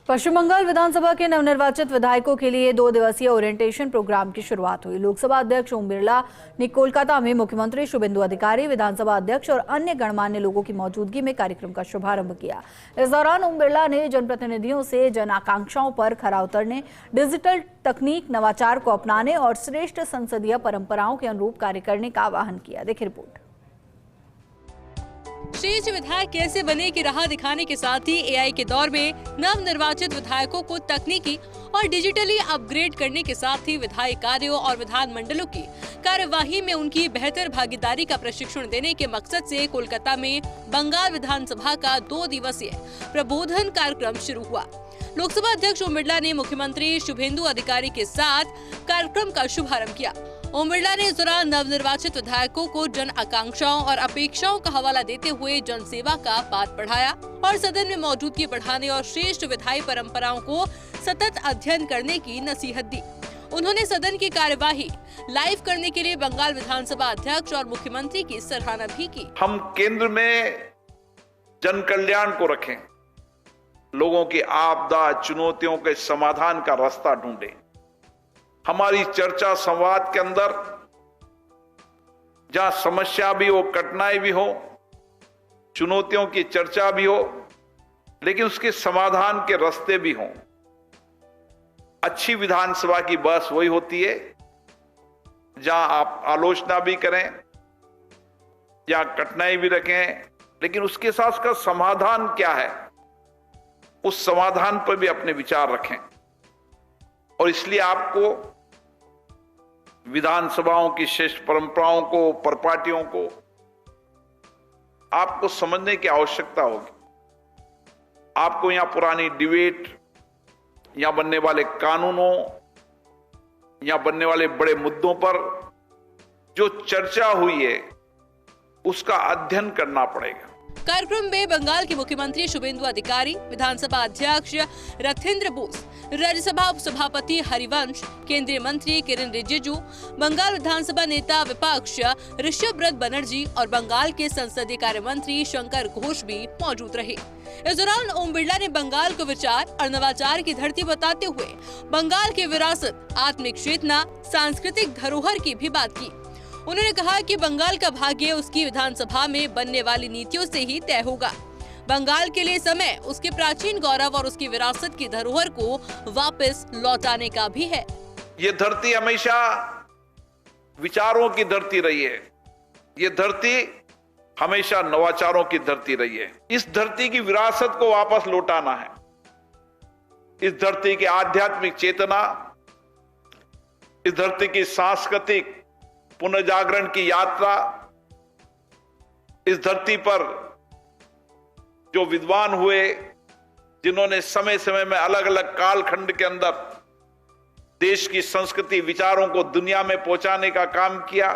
पश्चिम बंगाल विधानसभा के नवनिर्वाचित विधायकों के लिए 2 दिवसीय ओरिएंटेशन प्रोग्राम की शुरुआत हुई। लोकसभा अध्यक्ष ओम बिरला ने कोलकाता में मुख्यमंत्री शुभेंदु अधिकारी, विधानसभा अध्यक्ष और अन्य गणमान्य लोगों की मौजूदगी में कार्यक्रम का शुभारंभ किया। इस दौरान ओम बिरला ने जनप्रतिनिधियों से जन आकांक्षाओं पर खरा उतरने, डिजिटल तकनीक, नवाचार को अपनाने और श्रेष्ठ संसदीय परंपराओं के अनुरूप कार्य करने का आह्वान किया। देखिए रिपोर्ट। श्रेष्ठ विधायक कैसे बने की राह दिखाने के साथ ही एआई के दौर में नवनिर्वाचित विधायकों को तकनीकी और डिजिटली अपग्रेड करने के साथ ही विधायी कार्यों और विधानमंडलों की कार्यवाही में उनकी बेहतर भागीदारी का प्रशिक्षण देने के मकसद से कोलकाता में बंगाल विधानसभा का 2 दिवसीय प्रबोधन कार्यक्रम शुरू हुआ। लोकसभा अध्यक्ष ओम बिरला ने मुख्यमंत्री शुभेंदु अधिकारी के साथ कार्यक्रम का शुभारंभ किया। ओम बिरला ने इस दौरान नवनिर्वाचित विधायकों को जन आकांक्षाओं और अपेक्षाओं का हवाला देते हुए जनसेवा का पाठ पढ़ाया और सदन में मौजूदगी बढ़ाने और श्रेष्ठ विधायी परंपराओं को सतत अध्ययन करने की नसीहत दी। उन्होंने सदन की कार्यवाही लाइव करने के लिए बंगाल विधानसभा अध्यक्ष और मुख्यमंत्री की सराहना भी की। हम केंद्र में जन कल्याण को रखें, लोगों की आपदा चुनौतियों के समाधान का रास्ता ढूंढें। हमारी चर्चा संवाद के अंदर जहां समस्या भी हो, कठिनाई भी हो, चुनौतियों की चर्चा भी हो, लेकिन उसके समाधान के रास्ते भी हों। अच्छी विधानसभा की बहस वही होती है जहां आप आलोचना भी करें, जहां कठिनाई भी रखें, लेकिन उसके साथ उसका समाधान क्या है, उस समाधान पर भी अपने विचार रखें। और इसलिए आपको विधानसभाओं की श्रेष्ठ परंपराओं को, परपाटियों को आपको समझने की आवश्यकता होगी। आपको यहां पुरानी डिबेट, यहां बनने वाले कानूनों, यहां बनने वाले बड़े मुद्दों पर जो चर्चा हुई है उसका अध्ययन करना पड़ेगा। कार्यक्रम में बंगाल के मुख्यमंत्री शुभेंदु अधिकारी, विधानसभा अध्यक्ष रथेंद्र बोस, राज्यसभा उपसभापति हरिवंश, केंद्रीय मंत्री किरेन रिजिजू, बंगाल विधानसभा नेता विपक्ष ऋषभव्रत बनर्जी और बंगाल के संसदीय कार्य मंत्री शंकर घोष भी मौजूद रहे। इस दौरान ओम बिरला ने बंगाल को विचार और नवाचार की धरती बताते हुए बंगाल की विरासत, आत्मिक चेतना, सांस्कृतिक धरोहर की भी बात की। उन्होंने कहा कि बंगाल का भाग्य उसकी विधानसभा में बनने वाली नीतियों से ही तय होगा। बंगाल के लिए समय उसके प्राचीन गौरव और उसकी विरासत की धरोहर को वापस लौटाने का भी है। ये धरती हमेशा विचारों की धरती रही है। ये धरती हमेशा नवाचारों की धरती रही है। इस धरती की विरासत को वापस लौटाना है। इस धरती की आध्यात्मिक चेतना, इस धरती की सांस्कृतिक पुनर्जागरण की यात्रा, इस धरती पर जो विद्वान हुए, जिन्होंने समय समय में अलग अलग कालखंड के अंदर देश की संस्कृति, विचारों को दुनिया में पहुंचाने का काम किया,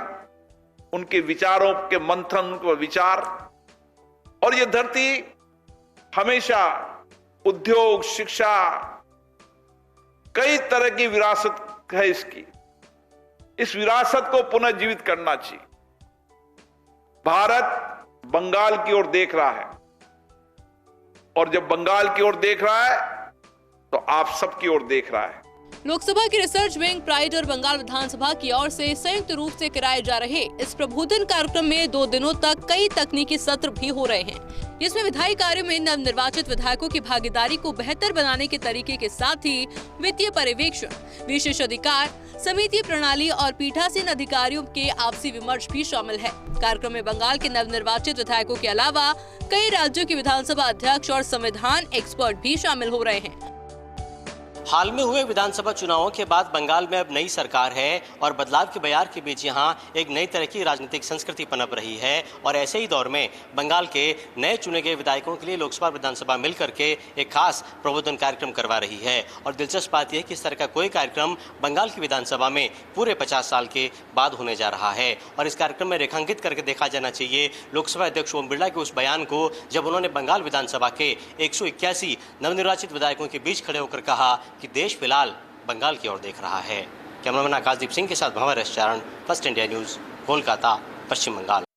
उनके विचारों के मंथन, उनके विचार। और यह धरती हमेशा उद्योग, शिक्षा, कई तरह की विरासत है इसकी। इस विरासत को पुनर्जीवित करना चाहिए। भारत बंगाल की ओर देख रहा है, और जब बंगाल की ओर देख रहा है तो आप सबकी ओर देख रहा है। लोकसभा की रिसर्च विंग, प्राइड और बंगाल विधानसभा की ओर से संयुक्त रूप से कराए जा रहे इस प्रबोधन कार्यक्रम में 2 दिनों तक कई तकनीकी सत्र भी हो रहे हैं। इसमें विधायी कार्यों में नवनिर्वाचित विधायकों की भागीदारी को बेहतर बनाने के तरीके के साथ ही वित्तीय पर्यवेक्षण, विशेष अधिकार, समिति प्रणाली और पीठासीन अधिकारियों के आपसी विमर्श भी शामिल है। कार्यक्रम में बंगाल के नवनिर्वाचित विधायकों के अलावा कई राज्यों के विधानसभा अध्यक्ष और संविधान एक्सपर्ट भी शामिल हो रहे हैं। हाल में हुए विधानसभा चुनावों के बाद बंगाल में अब नई सरकार है और बदलाव के बयार के बीच यहां एक नई तरह की राजनीतिक संस्कृति पनप रही है। और ऐसे ही दौर में बंगाल के नए चुने गए विधायकों के लिए लोकसभा विधानसभा मिलकर के एक खास प्रबोधन कार्यक्रम करवा रही है। और दिलचस्प बात यह है कि इस तरह का कोई कार्यक्रम बंगाल की विधानसभा में पूरे 50 साल के बाद होने जा रहा है। और इस कार्यक्रम में रेखांकित करके देखा जाना चाहिए लोकसभा अध्यक्ष ओम बिरला के उस बयान को, जब उन्होंने बंगाल विधानसभा के 181 नवनिर्वाचित विधायकों के बीच खड़े होकर कहा कि देश फिलहाल बंगाल की ओर देख रहा है। कैमरामैन आकाशदीप सिंह के साथ भंवर एस चारण, फर्स्ट इंडिया न्यूज, कोलकाता, पश्चिम बंगाल।